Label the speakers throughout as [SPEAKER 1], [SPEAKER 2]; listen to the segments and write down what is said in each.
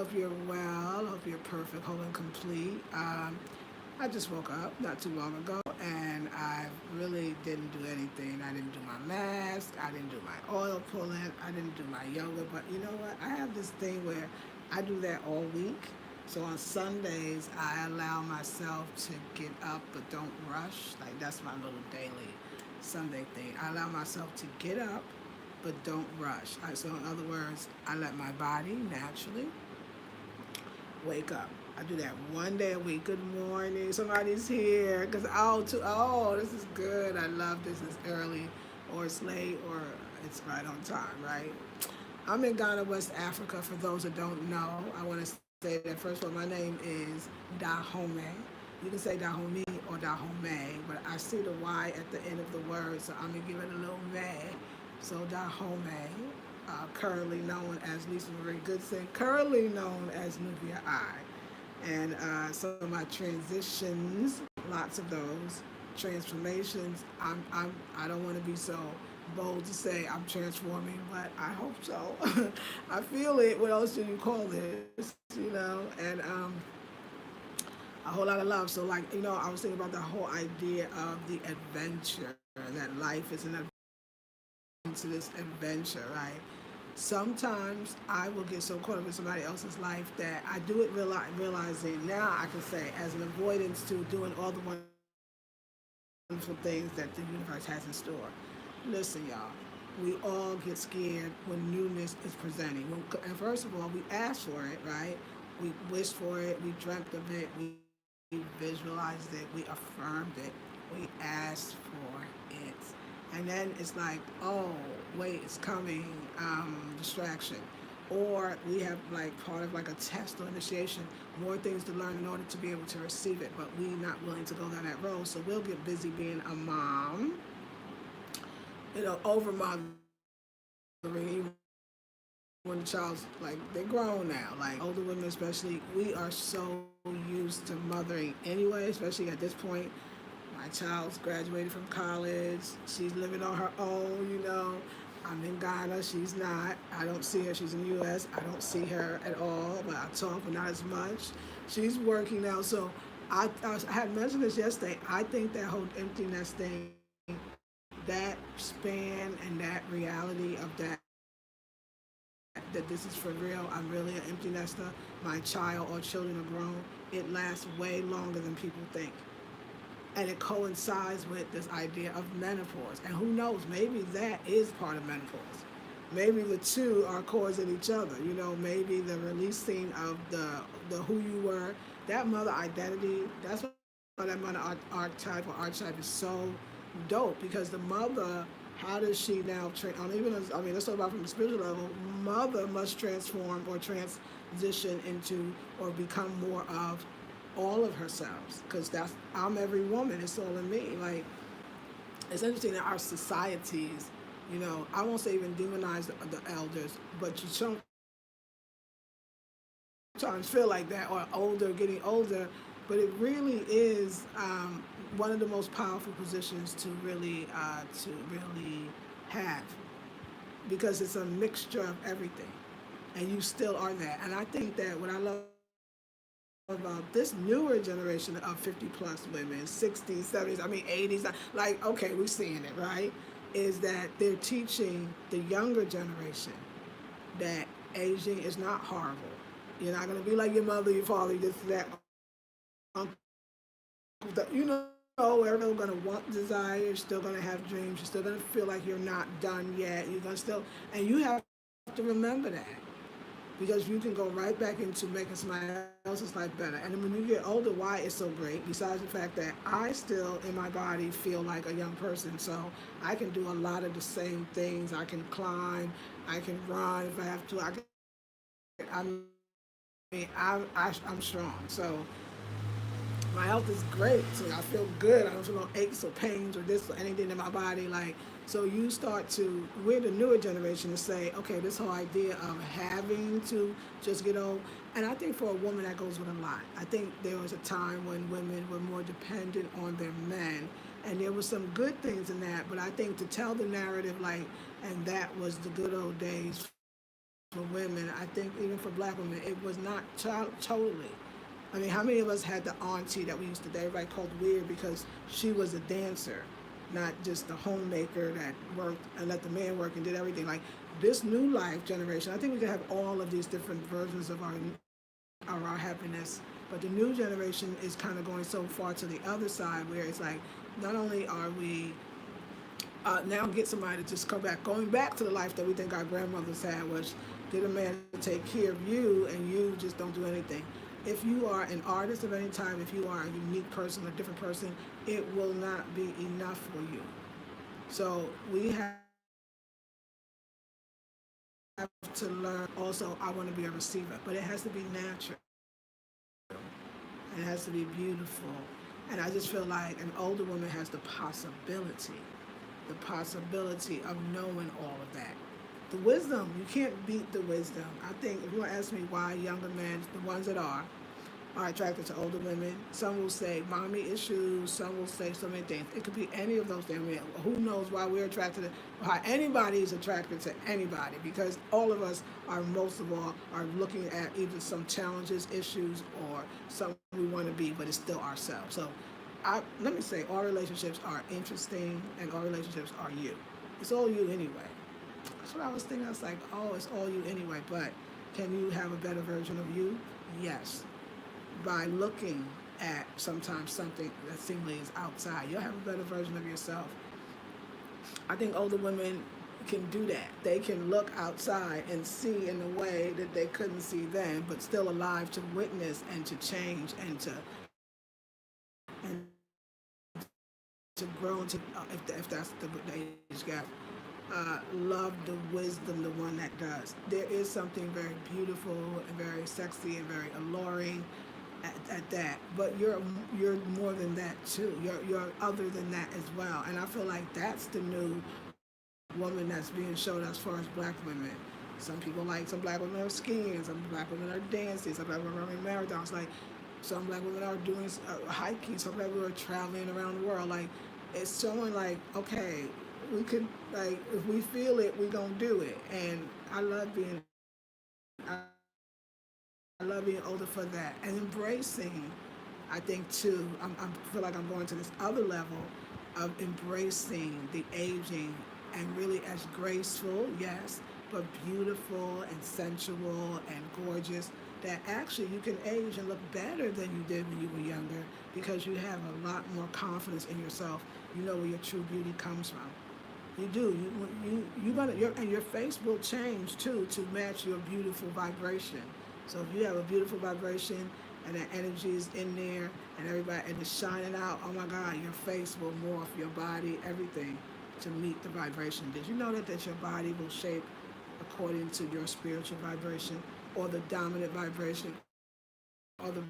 [SPEAKER 1] Hope you're well. Hope you're perfect, whole, and complete. I just woke up not too long ago and I really didn't do anything. I didn't do my mask. I didn't do my oil pulling. I didn't do my yoga. But you know what? I have this thing where I do that all week. So on Sundays, I allow myself to get up but don't rush. Like that's my little daily Sunday thing. I allow myself to get up but don't rush. So in other words, I let my body naturally wake up. I do that one day a week. Good morning. Somebody's here. Cause this is good. I love this. It's early, or it's late, or it's right on time. Right. I'm in Ghana, West Africa. For those that don't know, I want to say that first of all, my name is Dahome. You can say Dahomey or Dahome, but I see the Y at the end of the word, so I'm gonna give it a little me. So Dahome, currently known as Lisa Marie Goodson, currently known as Nubia I. And some of my transitions, lots of those transformations. I don't want to be so bold to say I'm transforming, but I hope so. I feel it. What else do you call this? And a whole lot of love. So, I was thinking about the whole idea of the adventure. That life is an into this adventure, right? Sometimes I will get so caught up in somebody else's life that I do it realizing now I can say as an avoidance to doing all the wonderful things that the universe has in store. Listen, y'all, we all get scared when newness is presenting. And first of all, we ask for it, right? We wish for it, we dreamt of it, we visualized it, we affirmed it, we asked for it. And then it's like, oh, wait, it's coming, distraction. Or we have like part of like a test or initiation, more things to learn in order to be able to receive it, but we not willing to go down that road. So we'll get busy being a mom, over mothering, even when the child's like, they're grown now, like older women especially, we are so used to mothering anyway, especially at this point. My child's graduated from college. She's living on her own. I'm in Ghana. She's not. I don't see her. She's in the U.S. I don't see her at all, but I talk, but not as much. She's working now. So I had mentioned this yesterday. I think that whole empty nest thing, that span and that reality of that this is for real. I'm really an empty nester. My child or children are grown. It lasts way longer than people think, and it coincides with this idea of menopause. And who knows, maybe that is part of menopause. Maybe the two are causing each other. Maybe the releasing of the who you were, that mother identity. That's why that mother archetype is so dope, because the mother, how does she now let's talk about from the spiritual level. Mother must transform or transition into or become more of all of herself, because I'm every woman. It's all in me. Like, it's interesting that our societies, I won't say even demonize the elders, but you sometimes feel like that, or older, getting older. But it really is one of the most powerful positions to really have, because it's a mixture of everything, and you still are that. And I think that what I love about this newer generation of 50 plus women, 60s, 70s, 80s, like, okay, we're seeing it, right? Is that they're teaching the younger generation that aging is not horrible. You're not going to be like your mother, your father, this, that, uncle, everyone's going to want desire, you're still going to have dreams, you're still going to feel like you're not done yet, you're going to still, and you have to remember that. Because you can go right back into making somebody else's life better. And then when you get older, why it's so great, besides the fact that I still, in my body, feel like a young person. So I can do a lot of the same things. I can climb, I can run if I have to. I'm strong. So my health is great. So I feel good. I don't feel no aches or pains or this or anything in my body. So you start to, we're the newer generation to say, okay, this whole idea of having to just get old. And I think for a woman that goes with a lot. I think there was a time when women were more dependent on their men. And there was some good things in that. But I think to tell the narrative and that was the good old days for women. I think even for black women, it was not totally. I mean, how many of us had the auntie that we used to, that everybody called weird because she was a dancer, not just the homemaker that worked and let the man work and did everything. Like this new life generation, I think we can have all of these different versions of our happiness. But the new generation is kind of going so far to the other side where it's like, not only are we now get somebody to just come back, going back to the life that we think our grandmothers had, which get a man to take care of you and you just don't do anything. If you are an artist of any type, if you are a unique person, a different person, it will not be enough for you. So we have to learn also, I want to be a receiver, but it has to be natural. It has to be beautiful. And I just feel like an older woman has the possibility of knowing all of that. The wisdom, you can't beat the wisdom. I think if you want to ask me why younger men, the ones that are attracted to older women, some will say mommy issues, some will say so many things. It could be any of those things. I mean, who knows why we're attracted to, why anybody is attracted to anybody, because all of us are, most of all, are looking at either some challenges, issues, or something we want to be, but it's still ourselves. So let me say, all relationships are interesting and all relationships are you. It's all you anyway. That's what I was thinking. I was like, oh, it's all you anyway, but can you have a better version of you? Yes. By looking at sometimes something that seemingly is outside, you'll have a better version of yourself. I think older women can do that. They can look outside and see in a way that they couldn't see then, but still alive to witness and to change and to grow into, if that's the age gap. Love the wisdom, the one that does. There is something very beautiful and very sexy and very alluring at that, but you're more than that too. You're other than that as well, and I feel like that's the new woman that's being shown as far as black women. Some black women are skiing, some black women are dancing, some black women are running marathons. Like some black women are doing hiking, some black women are traveling around the world. Like it's showing like, okay, we could, like, if we feel it, we gonna do it. And I love being older for that and embracing. I think too, I feel like I'm going to this other level of embracing the aging and really as graceful, yes, but beautiful and sensual and gorgeous, that actually you can age and look better than you did when you were younger because you have a lot more confidence in yourself. You know where your true beauty comes from. You do. And your face will change too to match your beautiful vibration. So if you have a beautiful vibration and that energy is in there and everybody and it's shining out, oh my God, your face will morph, your body, everything to meet the vibration. Did you know that your body will shape according to your spiritual vibration or the dominant vibration or the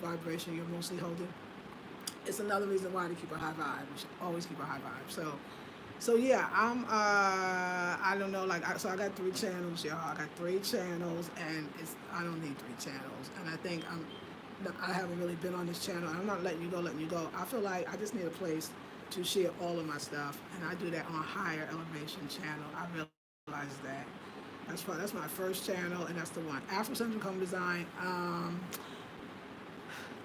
[SPEAKER 1] vibration you're mostly holding? It's another reason why to keep a high vibe. We should always keep a high vibe. So yeah, I don't know, so I got 3 channels, y'all. I got 3 channels, and I don't need 3 channels. And I think I haven't really been on this channel. I'm not letting you go. I feel like I just need a place to share all of my stuff, and I do that on a higher elevation channel. I realize that. That's my first channel, and that's the one. Afrocentric Home Design.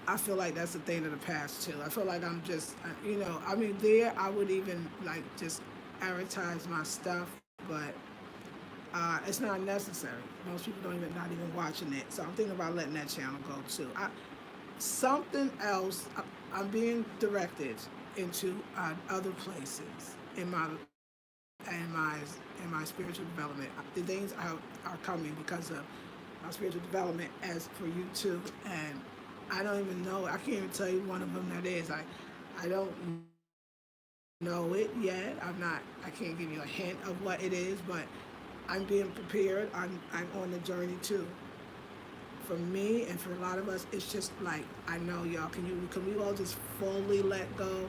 [SPEAKER 1] I feel like that's a thing of the past too. I feel like I'm just, there I would even like just advertise my stuff, but it's not necessary. Most people not even watching it. So I'm thinking about letting that channel go too. Something else, I'm being directed into other places in my spiritual development. The things are coming because of my spiritual development as for you too, and I don't even know. I can't even tell you one of them that is. I don't know it yet. I can't give you a hint of what it is, but I'm being prepared. I'm on the journey too. For me and for a lot of us, it's just like, I know y'all, can we all just fully let go?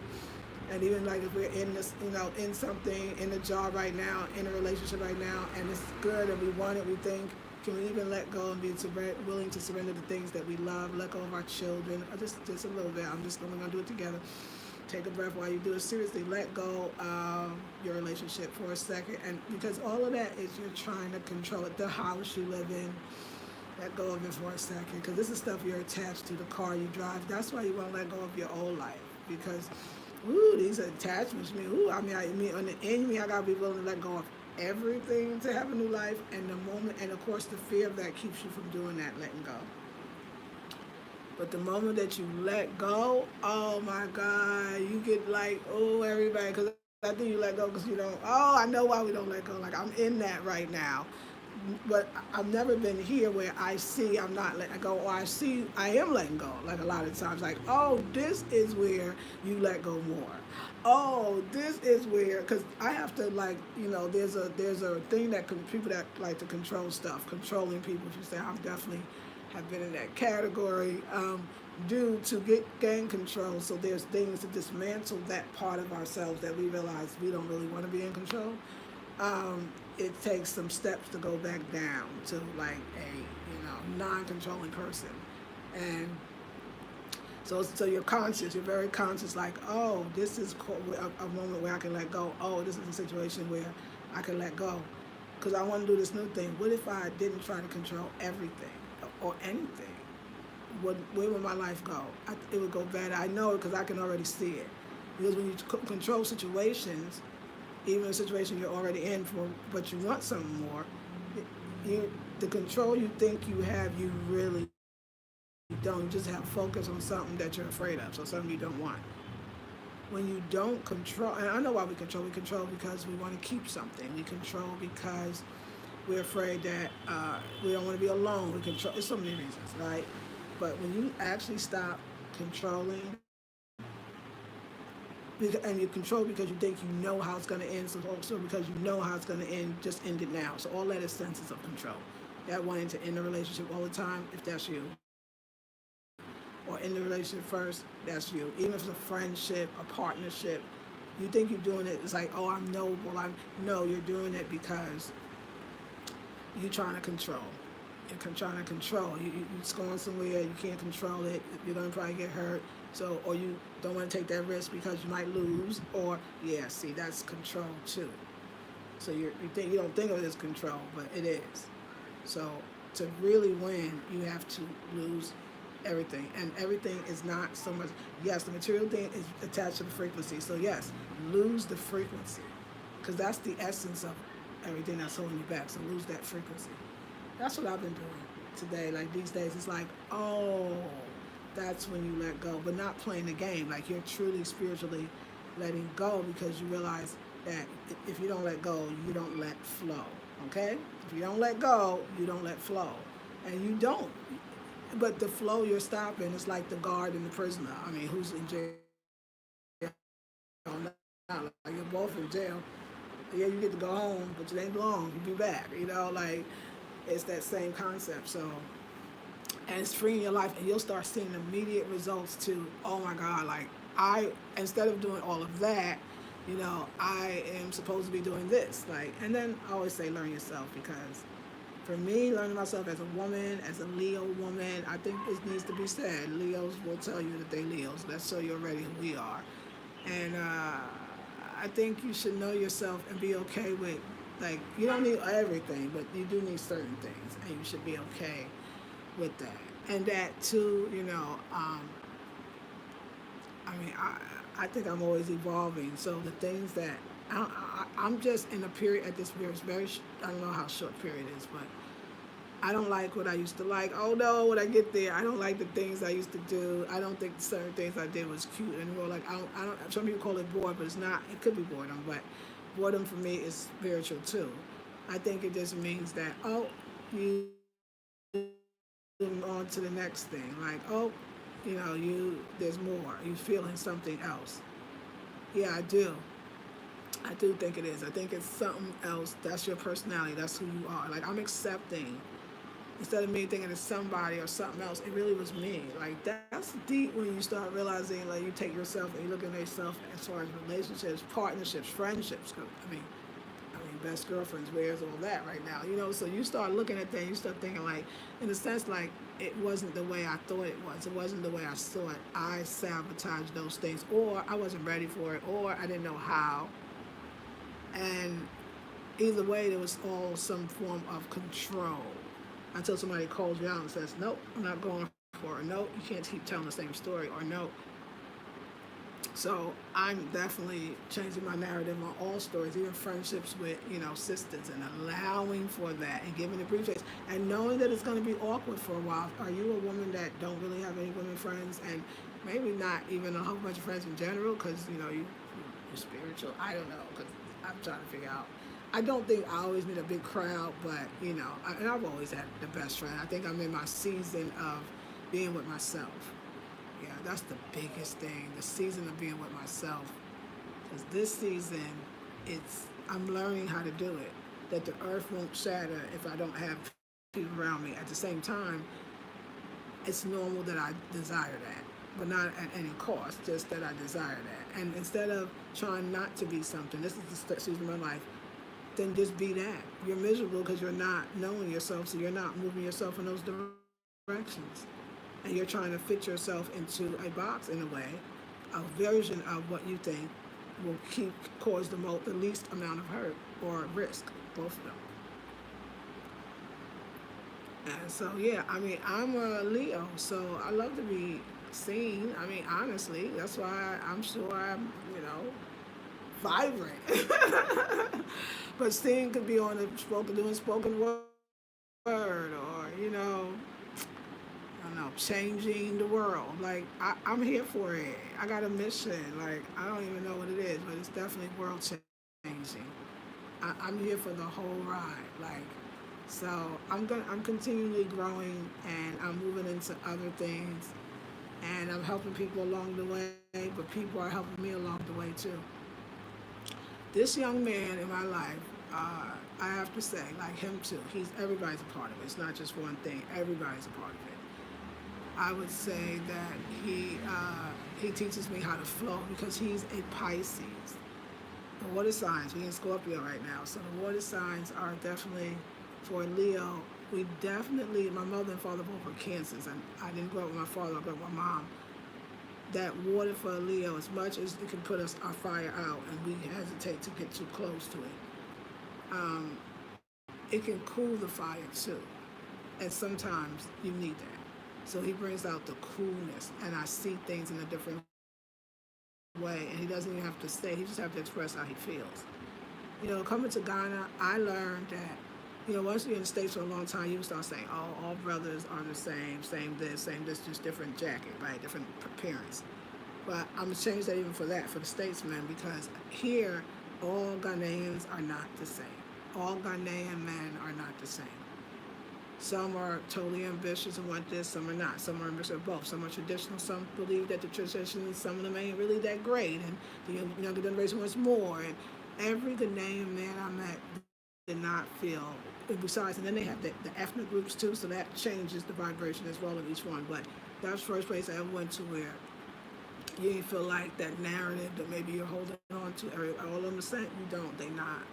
[SPEAKER 1] And even like if we're in this, in something, in a job right now, in a relationship right now, and it's good and we want it, we think, can we even let go and be willing to surrender the things that we love, let go of our children, or just a little bit. I'm just going to do it together. Take a breath while you do it. Seriously, let go of your relationship for a second, and because all of that is you're trying to control it. The house you live in, let go of it for a second, because this is stuff you're attached to. The car you drive. That's why you want to let go of your old life, because, ooh, these attachments. I mean, on the end, I gotta be willing to let go of everything to have a new life, and the moment, and of course, the fear of that keeps you from doing that, letting go. But the moment that you let go, oh my God, you get like, oh, everybody, because I think you let go because you don't, oh, I know why we don't let go. Like, I'm in that right now. But I've never been here where I see I'm not letting go, or I see I am letting go. Like, a lot of times, like, oh, this is where you let go more. Oh, this is where, because I have to, like, there's a thing that people that like to control stuff, controlling people. If you say, I'm definitely have been in that category, due to gain control. So there's things to dismantle that part of ourselves that we realize we don't really want to be in control. It takes some steps to go back down to like a non-controlling person, and so you're conscious. You're very conscious. Like, oh, this is a moment where I can let go. Oh, this is a situation where I can let go, because I want to do this new thing. What if I didn't try to control everything or anything? Where would my life go? It would go better. I know it because I can already see it. Because when you control situations, even a situation you're already in for, but you want something more, the control you think you have, you really don't. You just have focus on something that you're afraid of, so something you don't want. When you don't control, and I know why we control. We control because we want to keep something. We control because we're afraid that we don't want to be alone. We control. There's so many reasons, right? But when you actually stop controlling, and you control because you think you know how it's going to end, so also because you know how it's going to end, just end it now. So all that is senses of control. That wanting to end a relationship all the time, if that's you, or end the relationship first, that's you. Even if it's a friendship, a partnership, you think you're doing it, it's like, oh, I'm noble. No, you're doing it because you're trying to control. You're trying to control. You're going somewhere, you can't control it. You're going to probably get hurt. So, or you don't want to take that risk because you might lose. Or, yeah, see, that's control too. So you don't think of it as control, but it is. So to really win, you have to lose everything. And everything is not so much, yes, the material thing is attached to the frequency. So yes, lose the frequency, because that's the essence of everything that's holding you back. So lose that frequency. That's what I've been doing today. Like, these days, it's like, oh, that's when you let go, but not playing the game. Like, you're truly spiritually letting go, because you realize that if you don't let go, you don't let flow. Okay? If you don't let go, you don't let flow. And you don't. But the flow you're stopping is like the guard and the prisoner. I mean, who's in jail now? Like, you're both in jail. Yeah, you get to go home, but it ain't long. You'll be back. Like, it's that same concept. So, and it's freeing your life, and you'll start seeing immediate results too. Oh my God, like, instead of doing all of that, I am supposed to be doing this. Like, and then I always say learn yourself, because for me, learning myself as a woman, as a Leo woman, I think this needs to be said. Leos will tell you that they Leos. Let's show you already who we are. And I think you should know yourself and be okay with, like, you don't need everything, but you do need certain things, and you should be okay with that. And that too, I think I'm always evolving. So the things that I'm just in a period at this period, I don't know how short period is, but I don't like what I used to like. Oh no, when I get there, I don't like the things I used to do. I don't think certain things I did was cute anymore. Like, I don't. Some people call it bored, but it's not. It could be boredom, but boredom for me is spiritual too. I think it just means that, oh, you moving on to the next thing. Like, oh, there's more. You're feeling something else. Yeah, I do. I do think it is. I think it's something else. That's your personality. That's who you are. Like, I'm accepting. Instead of me thinking it's somebody or something else, it really was me. Like, that's deep when you start realizing, like, you take yourself and you look at yourself as far as relationships, partnerships, friendships. I mean, best girlfriends, where's all that right now? So you start looking at things, you start thinking like, in a sense, like it wasn't the way I thought it was. It wasn't the way I saw it. I sabotaged those things, or I wasn't ready for it, or I didn't know how. And either way, there was all some form of control until somebody calls you out and says, nope, I'm not going for it. Nope, you can't keep telling the same story, or no. So I'm definitely changing my narrative on all stories, even friendships with, sisters, and allowing for that and giving it brief days and knowing that it's going to be awkward for a while. Are you a woman that don't really have any women friends, and maybe not even a whole bunch of friends in general because, you're spiritual? I don't know, because I'm trying to figure out. I don't think I always need a big crowd, but, and I've always had the best friend. I think I'm in my season of being with myself. Yeah, that's the biggest thing, the season of being with myself. Because this season, I'm learning how to do it. That the earth won't shatter if I don't have people around me. At the same time, it's normal that I desire that, but not at any cost, just that I desire that. And instead of trying not to be something, this is the season of my life, then just be that. You're miserable because you're not knowing yourself, so you're not moving yourself in those directions. And you're trying to fit yourself into a box in a way, a version of what you think will cause the least amount of hurt or risk, both of them. And so, yeah, I'm a Leo, so I love to be seen. Honestly, that's why I'm sure I'm, vibrant. But seen could be on doing spoken word, or, I don't know, changing the world. Like, I'm here for it. I got a mission. Like, I don't even know what it is, but it's definitely world changing. I'm here for the whole ride. Like, so I'm continually growing, and I'm moving into other things, and I'm helping people along the way, but people are helping me along the way too. This young man in my life, I have to say, like him too, everybody's a part of it. It's not just one thing. Everybody's a part of it. I would say that he teaches me how to flow because he's a Pisces. The water signs, we're in Scorpio right now, so the water signs are definitely, for Leo, my mother and father both were Cancers, and I didn't grow up with my father, I grew up with my mom. That water for a Leo, as much as it can put our fire out and we hesitate to get too close to it can cool the fire too. And sometimes you need that. So he brings out the coolness, and I see things in a different way, and he doesn't even have to say, he just has to express how he feels. Coming to Ghana, I learned that, once you're in the States for a long time, you start saying, oh, all brothers are the same this, just different jacket, right, different appearance. But I'm going to change that even for the statesmen, because here, all Ghanaians are not the same. All Ghanaian men are not the same. Some are totally ambitious and want this, some are not. Some are ambitious of both. Some are traditional, some believe that the tradition, some of them ain't really that great, and the younger generation wants more. And every Ghanaian man I met did not feel, and besides, and then they have the ethnic groups too, so that changes the vibration as well of each one. But that's the first place I ever went to where you didn't feel like that narrative that maybe you're holding on to. All of them the same, you don't, they not.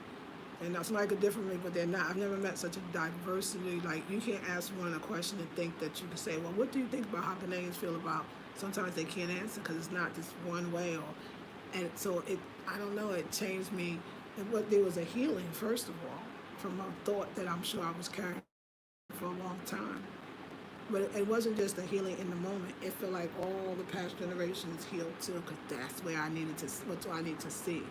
[SPEAKER 1] And somebody could differ from me, but they're not. I've never met such a diversity. Like, you can't ask one a question and think that you can say, well, what do you think about how Ghanaians feel about, sometimes they can't answer because it's not just one way. And so I don't know, it changed me. There was a healing, first of all, from a thought that I'm sure I was carrying for a long time. But it wasn't just a healing in the moment. It felt like all the past generations healed too, because that's where what do I need to see?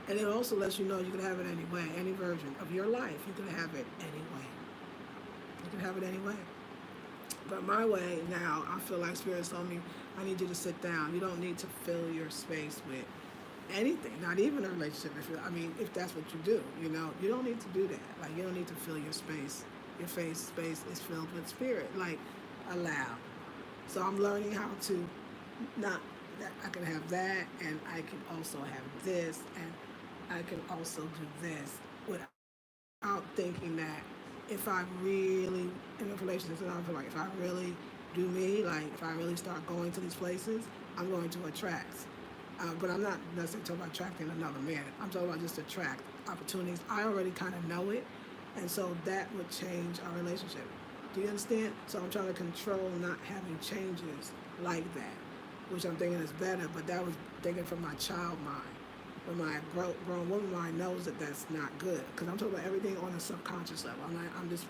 [SPEAKER 1] And it also lets you know you can have it any way, any version of your life. You can have it any way. You can have it any way. But my way now, I feel like Spirit's told me, I need you to sit down. You don't need to fill your space with anything, not even a relationship. If that's what you do, you don't need to do that. Like, you don't need to fill your space. Your space is filled with Spirit. Like, allow. So I'm learning how to not, that I can have that, and I can also have this, and I can also do this without thinking that if I really, in a relationship, I feel like if I really do me, like if I really start going to these places, I'm going to attract. But I'm not necessarily talking about attracting another man. I'm talking about just attract opportunities. I already kind of know it, and so that would change our relationship. Do you understand? So I'm trying to control not having changes like that, which I'm thinking is better, but that was thinking from my child mind. But my grown woman mind knows that that's not good, because I'm talking about everything on a subconscious level. I'm just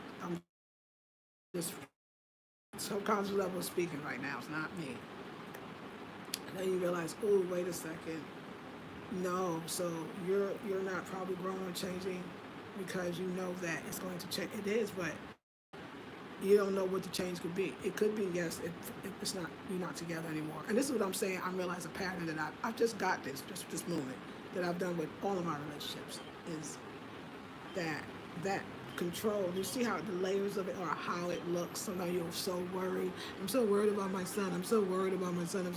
[SPEAKER 1] subconscious level speaking right now. It's not me. And then you realize, oh, wait a second. No, so you're not probably growing or changing because you know that it's going to change. It is, but you don't know what the change could be. It could be, yes, it's not, you're not together anymore. And this is what I'm saying. I realize a pattern that I've just got this moment that I've done with all of my relationships is that control. You see how the layers of it or how it looks. Sometimes you're so worried. I'm so worried about my son. I'm so worried about my son.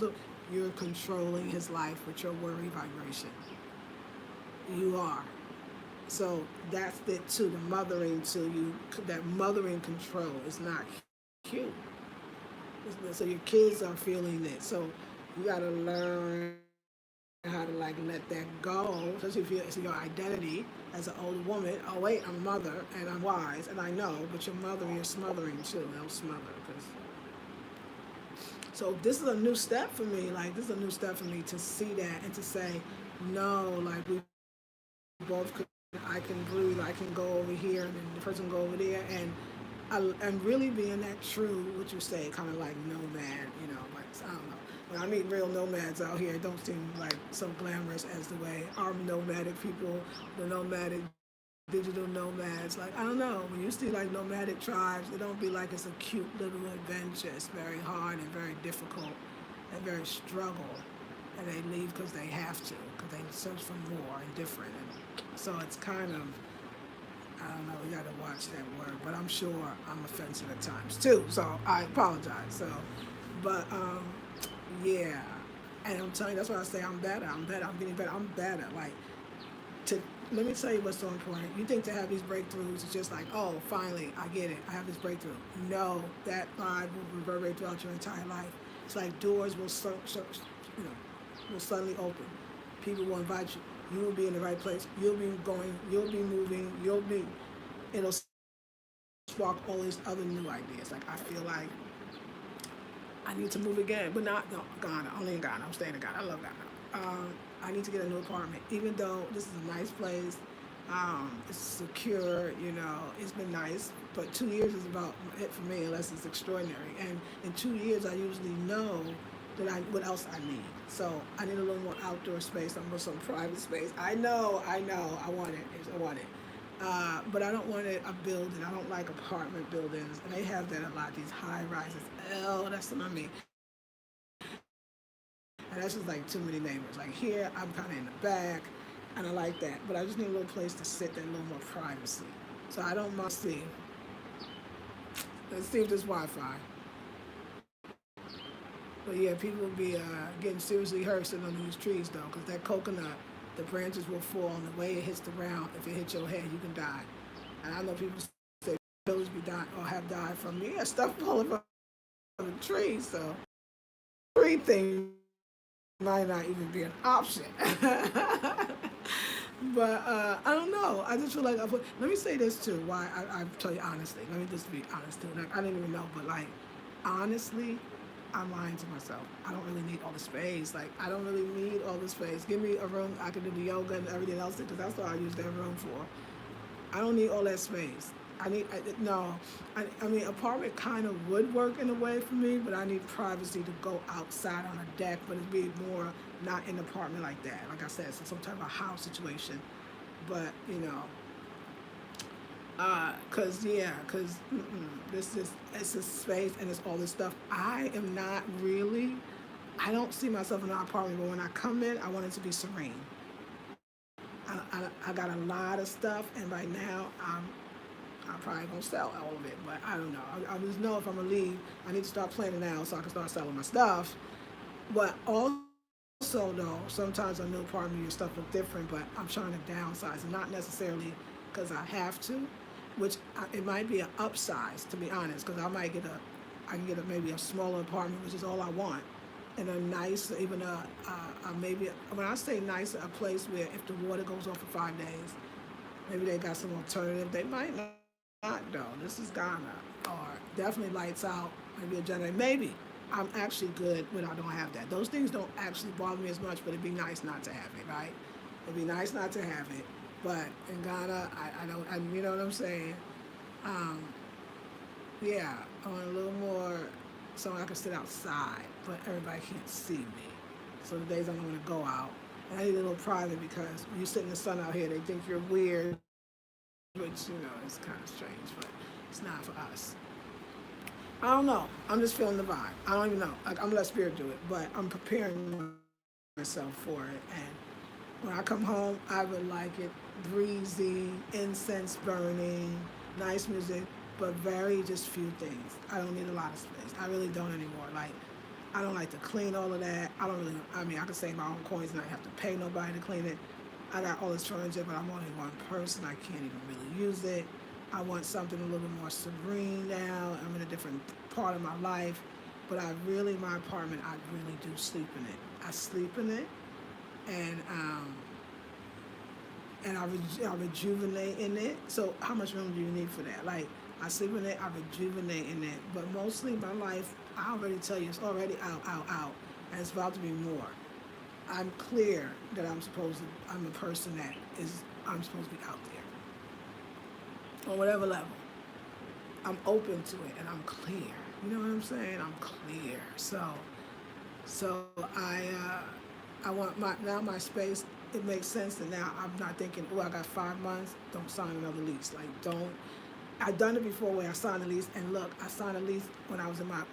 [SPEAKER 1] You're controlling his life with your worry vibration. You are. So that's it too. The mothering to you, that mothering control is not cute. So your kids are feeling it. So you got to learn how to like let that go. Especially if it's your identity as an older woman. Oh wait, I'm a mother and I'm wise and I know, but you're mothering, you're smothering too. Don't smother, because. So this is a new step for me. Like this is a new step for me to see that and to say, no, like we both could. I can breathe. I can go over here, and then the person can go over there, and really being that true, what you say, kind of like nomad, like I don't know. When I meet real nomads out here, it don't seem like so glamorous as the way our nomadic people, the nomadic digital nomads. Like I don't know. When you see like nomadic tribes, it don't be like it's a cute little adventure. It's very hard and very difficult and very struggle. And they leave because they have to, because they search for more and different. And so it's kind of, I don't know, you got to watch that word, but I'm sure I'm offensive at times too, so I apologize. So, but yeah, and I'm telling you, that's why I say I'm better, I'm getting better, I'm better. Like, let me tell you what's so important. You think to have these breakthroughs is just like, oh, finally, I get it, I have this breakthrough. No, that vibe will reverberate throughout your entire life. It's like doors will will suddenly open. People will invite you. You will be in the right place. You'll be going. You'll be moving. It'll spark all these other new ideas. Like I feel like I need to move again, but not Ghana. Only in Ghana. I'm staying in Ghana. I love Ghana. I need to get a new apartment, even though this is a nice place. It's secure. It's been nice, but 2 years is about it for me, unless it's extraordinary. And in 2 years, I usually know what else I need. So I need a little more outdoor space. I want some private space. I know. I want it. But I don't want a building. I don't like apartment buildings. And they have that a lot, these high rises. Oh, that's not me. And that's just like too many neighbors. Like here, I'm kind of in the back, and I like that. But I just need a little place to sit and a little more privacy. So I don't mind. Let's see if there's Wi-Fi. But yeah, people will be getting seriously hurt sitting under these trees though, because that coconut, the branches will fall, and the way it hits the ground, if it hits your head, you can die. And I know people say village be dying or have died from stuff falling from the trees. So tree thing might not even be an option. But I don't know. I just feel like let me say this too. Why I tell you honestly. Let me just be honest too. Like, I didn't even know, but like honestly, I'm lying to myself. I don't really need all the space. Like, I don't really need all the space. Give me a room I can do the yoga and everything else, because that's what I use that room for. I don't need all that space. I mean, apartment kind of would work in a way for me, but I need privacy to go outside on a deck, but it'd be more not in an apartment like that. Like I said, so some type of house situation. But, it's a space and it's all this stuff. I don't see myself in an apartment, but when I come in, I want it to be serene. I got a lot of stuff, and right now I'm probably gonna sell all of it, but I don't know. I just know if I'm gonna leave, I need to start planning now so I can start selling my stuff. But also though, sometimes a new apartment, your stuff look different, but I'm trying to downsize, and not necessarily because I have to, it might be an upsize, to be honest, because I can get maybe a smaller apartment, which is all I want, and a nice, maybe, when I say nice, a place where if the water goes off for 5 days, Maybe they got some alternative. They might not though. This is Ghana, or definitely lights out. Maybe a generator. Maybe I'm actually good when I don't have that. Those things don't actually bother me as much, but it'd be nice not to have it, right? It'd be nice not to have it. But in Ghana, I don't. You know what I'm saying? Um, yeah, I want a little more so I can sit outside, but everybody can't see me. So the days I'm going to go out, and I need a little private because when you sit in the sun out here, they think you're weird, which, is kind of strange, but it's not for us. I don't know. I'm just feeling the vibe. I don't even know. Like, I'm going to let spirit do it, but I'm preparing myself for it. And when I come home, I would like it breezy, incense burning, nice music, but very just few things. I don't need a lot of space. I really don't anymore. Like, I don't like to clean all of that. I mean, I can save my own coins and not have to pay nobody to clean it. I got all this furniture, but I'm only one person. I can't even really use it. I want something a little bit more serene now. I'm in a different part of my life. But my apartment, I really do sleep in it. I sleep in it, and I rejuvenate in it. So how much room do you need for that? Like, I sleep in it, I rejuvenate in it. But mostly my life, I already tell you, it's already out, and it's about to be more. I'm clear that I'm a person I'm supposed to be out there. On whatever level. I'm open to it, and I'm clear. You know what I'm saying? I'm clear. So I want my space. It makes sense that now I'm not thinking, I got 5 months, don't sign another lease. Like, don't. I've done it before where I signed a lease, and look, I signed a lease when I was in my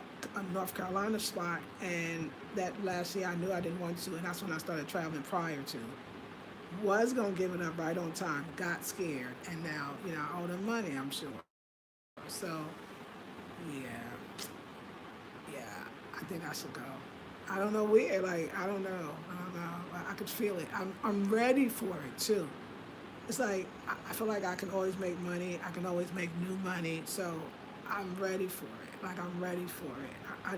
[SPEAKER 1] North Carolina spot, and that last year I knew I didn't want to, and that's when I started traveling prior to. Was going to give it up right on time, got scared, and now, I owe them money, I'm sure. So, yeah, I think I should go. I don't know where, I don't know. I could feel it. I'm ready for it too. It's like I feel like I can always make money. I can always make new money. So I'm ready for it. I'm ready for it.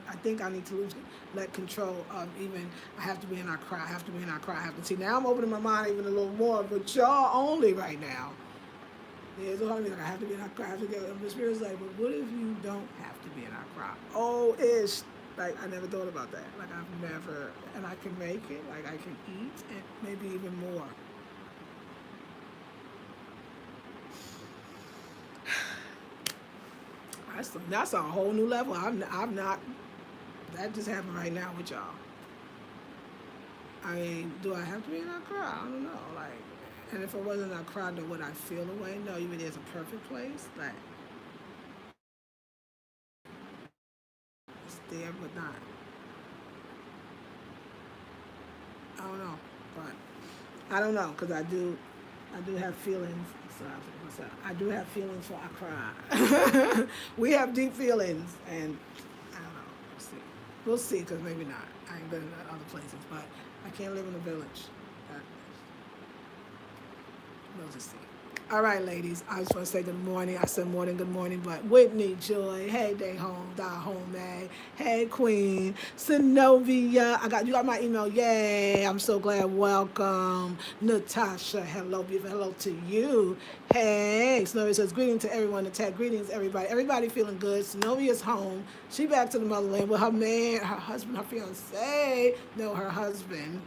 [SPEAKER 1] I think I need to let control of even. I have to be in our cry. I have to be in our cry. I have to see. Now I'm opening my mind even a little more, but y'all only right now. Yeah, it's hard to be like, I have to be in our cry. I have to get. The spirit's like, but what if you don't have to be in our cry? Oh, ish. I never thought about that. I've never, and I can make it. I can eat, and maybe even more. That's a whole new level. I'm not. That just happened right now with y'all. I mean, do I have to be in Accra? I don't know. And if I wasn't in Accra, then would I feel away? No, you mean there's a perfect place? It's there, but not. I don't know, but I don't know because I do have feelings. I do have feelings for Accra. We have deep feelings, and I don't know. We'll see. We'll see, because maybe not. I ain't been in other places, but I can't live in a village. We'll just see. All right, ladies. I just want to say good morning. I said morning, good morning, but Whitney, Joy, hey, day home, die home, May, hey, Queen, Synovia. You got my email. Yay! I'm so glad. Welcome, Natasha. Hello, beautiful. Hello to you. Hey, Synovia says greeting to everyone. The tag greetings, everybody. Everybody feeling good. Synovia's home. She back to the motherland with her man, her husband, her fiance. No, her husband.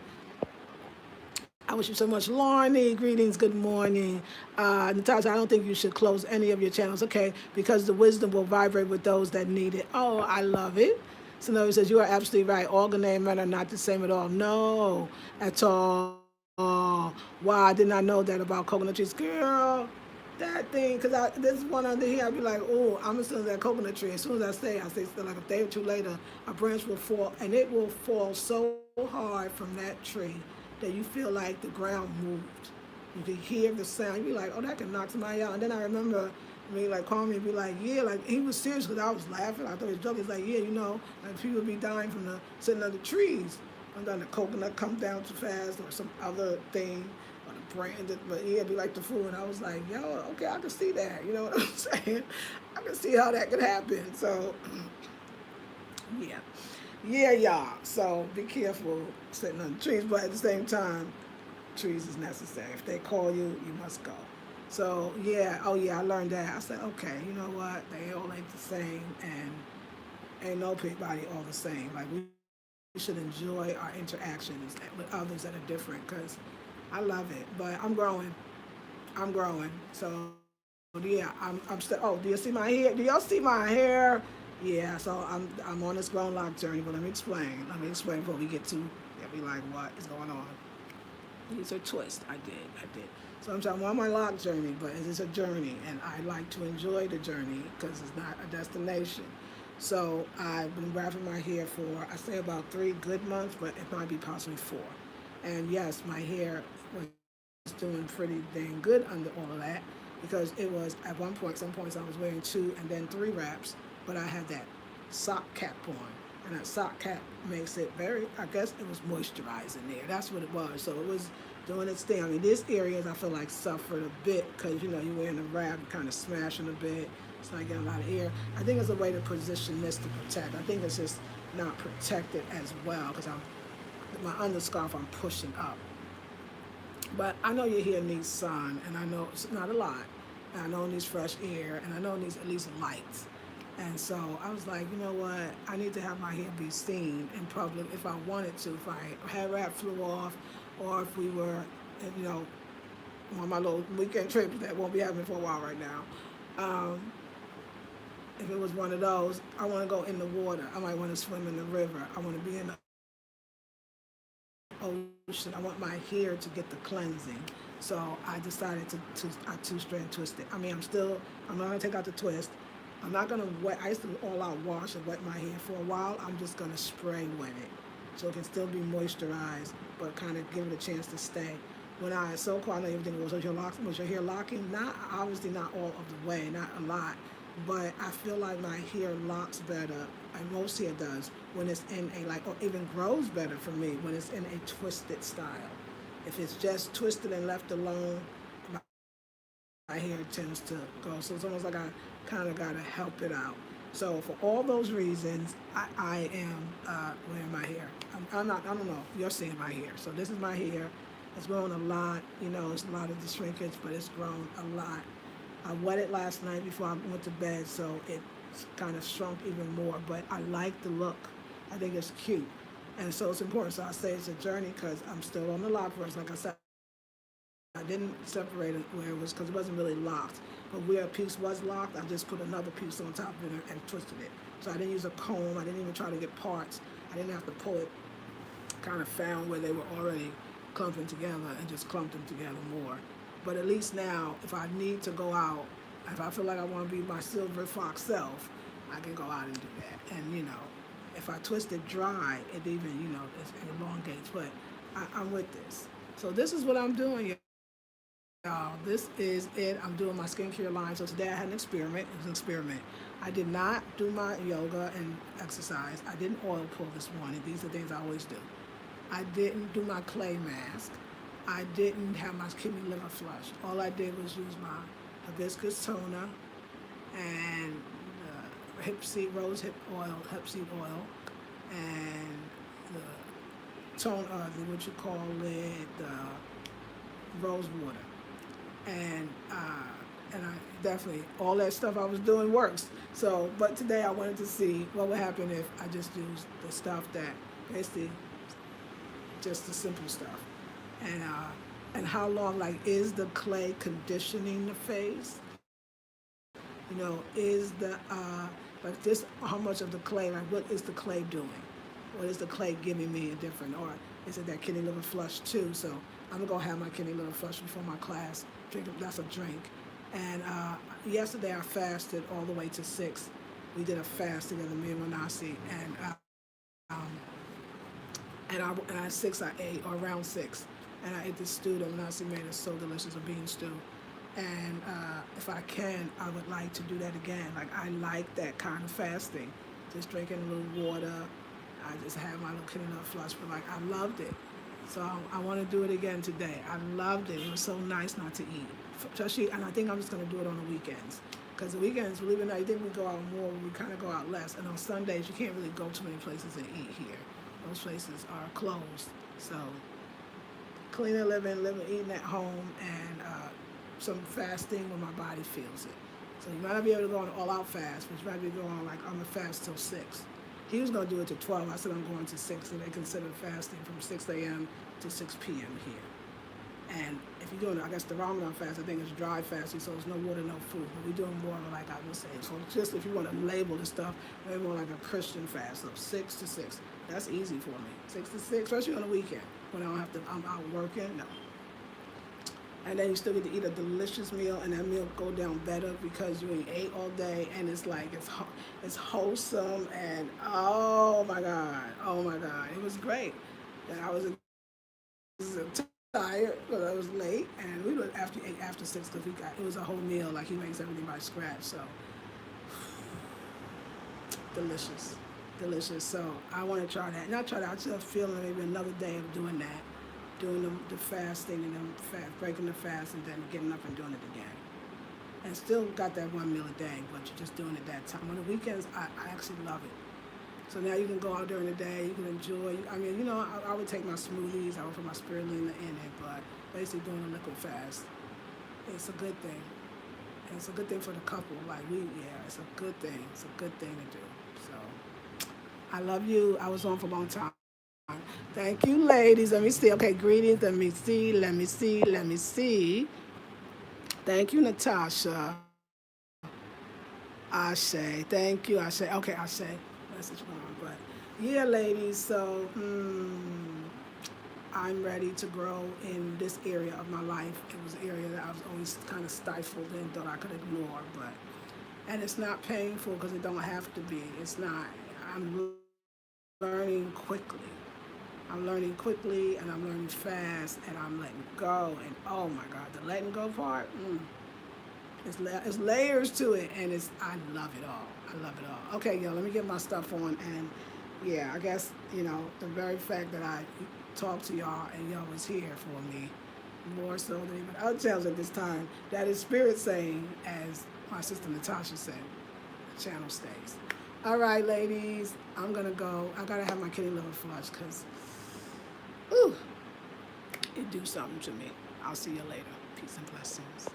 [SPEAKER 1] I wish you so much. Lorne, greetings, good morning. Natasha, I don't think you should close any of your channels, okay, because the wisdom will vibrate with those that need it. Oh, I love it. So says, you are absolutely right. Organ and men are not the same at all. No, at all. Wow, I did not know that about coconut trees. Girl, that thing, because there's one under here, I'd be like, oh, I'm as soon as that coconut tree, as soon as I say still like a day or two later, a branch will fall, and it will fall so hard from that tree that you feel like the ground moved. You can hear the sound. You be like, oh, that can knock somebody out. And then I remember me call me and be like, yeah, he was serious because I was laughing. I thought he was joking. He's like, yeah, people be dying from sitting under trees. And then the coconut come down too fast or some other thing or the brand. But yeah, be like the fool. And I was like, yo, okay, I can see that. You know what I'm saying? I can see how that could happen. So, yeah. Yeah, y'all. So be careful sitting on trees, but at the same time, trees is necessary. If they call you, you must go. So yeah, oh yeah, I learned that. I said, okay, you know what? They all ain't the same, and ain't nobody all the same. Like we should enjoy our interactions with others that are different because I love it. But I'm growing. I'm growing. So yeah, I'm still. Oh, do you see my hair? Do y'all see my hair? Yeah. So I'm on this grown lock journey. But let me explain. Let me explain before we get to. They'll be like, what is going on? These are twists. I did. So I'm on my lock journey, but it's a journey, and I like to enjoy the journey because it's not a destination. So I've been wrapping my hair for I say about 3 good months, but it might be possibly 4. And yes, my hair was doing pretty dang good under all of that because it was at one point, some points I was wearing 2 and then 3 wraps, but I had that sock cap on, and that sock cap makes it very. I guess it was moisturizing there. That's what it was. So it was doing its thing. I mean, these areas I feel like suffered a bit because you're wearing a wrap, you're kind of smashing a bit. It's not getting a lot of air. I think it's a way to position this to protect. I think it's just not protected as well because I'm my underscarf I'm pushing up. But I know your hair needs sun, and I know it's not a lot. And I know it needs fresh air, and I know it needs at least light. And so I was like, you know what? I need to have my hair be seen in public if I wanted to. If I hair wrap flew off, or if we were, you know, on my little weekend trips that won't be happening for a while right now. Um, if it was one of those, I want to go in the water. I might want to swim in the river. I want to be in the ocean. I want my hair to get the cleansing. So I decided to I two-strand twist it. I mean, I'm not gonna take out the twist. I'm not gonna wet. I used to all out wash and wet my hair for a while. I'm just gonna spray wet it, so it can still be moisturized, but kind of give it a chance to stay. When I so called, I know everything was your hair locking? Not obviously not all of the way, not a lot, but I feel like my hair locks better, and most hair does when it's in a like, or even grows better for me when it's in a twisted style. If it's just twisted and left alone, my hair tends to go. So it's almost like I kind of got to help it out. So for all those reasons, I am wearing my hair. I'm not. I don't know. You're seeing my hair. So this is my hair. It's grown a lot. You know, it's a lot of the shrinkage, but it's grown a lot. I wet it last night before I went to bed, so it kind of shrunk even more. But I like the look. I think it's cute. And so it's important. So I say it's a journey because I'm still on the lock first. Like I said, I didn't separate it where it was because it wasn't really locked. But where a piece was locked, I just put another piece on top of it and twisted it. So I didn't use a comb. I didn't even try to get parts. I didn't have to pull it. Kind of found where they were already clumping together and just clumped them together more. But at least now, if I need to go out, if I feel like I want to be my silver fox self, I can go out and do that. And you know, if I twist it dry, it even it elongates. But I'm with this. So this is what I'm doing, y'all. This is it. I'm doing my skincare line. So today I had an experiment. It was an experiment. I did not do my yoga and exercise. I didn't oil pull this morning. These are things I always do. I didn't do my clay mask. I didn't have my kidney liver flush. All I did was use my hibiscus toner and hemp seed oil, and the what you call it, rose water, and I definitely all that stuff I was doing works. So, but today I wanted to see what would happen if I just used the stuff that basically just the simple stuff, and how long, like, is the clay conditioning the face? Is the like this, how much of the clay, like what is the clay doing? What is the clay giving me a different, or is it that kidney liver flush too? So I'm gonna have my kidney liver flush before my class. That's a drink. And yesterday I fasted all the way to 6. We did a fast together, me and Manasi, um, and at 6 I ate, or around 6, and I ate this stew that Manasi made. It's so delicious, a bean stew. And if I can, I would like to do that again. Like, I like that kind of fasting, just drinking a little water. I just had my little kidney flush, but like, I loved it. So I want to do it again today. I loved it. It was so nice not to eat, especially, and I think I'm just going to do it on the weekends. Because the weekends, believe it or not, you think we go out more, we kind of go out less. And on Sundays, you can't really go too many places and eat here. Those places are closed. So cleaner living, eating at home, and some fasting when my body feels it. So you might not be able to go on an all-out fast, but you might be going like, I'm going to fast till 6. He was going to do it to 12. I said I'm going to 6, so they consider fasting from 6 a.m. to 6 p.m. here. And if you're doing, I guess the Ramadan fast, I think it's dry fasting, so it's no water, no food. But we're doing more like I was saying. So just if you want to label the stuff, maybe more like a Christian fast, so 6 to 6. That's easy for me. 6 to 6, especially on the weekend when I don't have to, I'm out working. No. And then you still get to eat a delicious meal, and that meal go down better because you ain't ate all day, and it's like it's wholesome, and oh my God, it was great. And I was tired because I was late, and we were after 6 because it was a whole meal, like he makes everything by scratch, so delicious. So I want to try that. Not try that. I just feel maybe another day of doing that, doing the fasting and then breaking the fast and then getting up and doing it again. And still got that 1 meal a day, but you're just doing it that time. On the weekends, I actually love it. So now you can go out during the day, you can enjoy. I mean, you know, I would take my smoothies, I would put my spirulina in it, but basically doing a liquid fast, it's a good thing. And it's a good thing for the couple. Like it's a good thing. It's a good thing to do. So I love you. I was on for a long time. Thank you, ladies. Let me see. Okay, greetings. Let me see. Thank you, Natasha. Ashe. Thank you, Ashe. Okay, Ashe. Message on. But yeah, ladies. So I'm ready to grow in this area of my life. It was an area that I was always kind of stifled and thought I could ignore. And it's not painful because it don't have to be. It's not. I'm learning quickly. And I'm learning fast, and I'm letting go. And oh my God, the letting go part, it's layers to it, and I love it all. Okay, y'all, let me get my stuff on, and yeah, I guess, the very fact that I talked to y'all and y'all was here for me, more so than even other times at this time, that is spirit saying, as my sister Natasha said, the channel stays. All right, ladies, I'm gonna go. I gotta have my kidney liver flush because it do something to me. I'll see you later. Peace and blessings.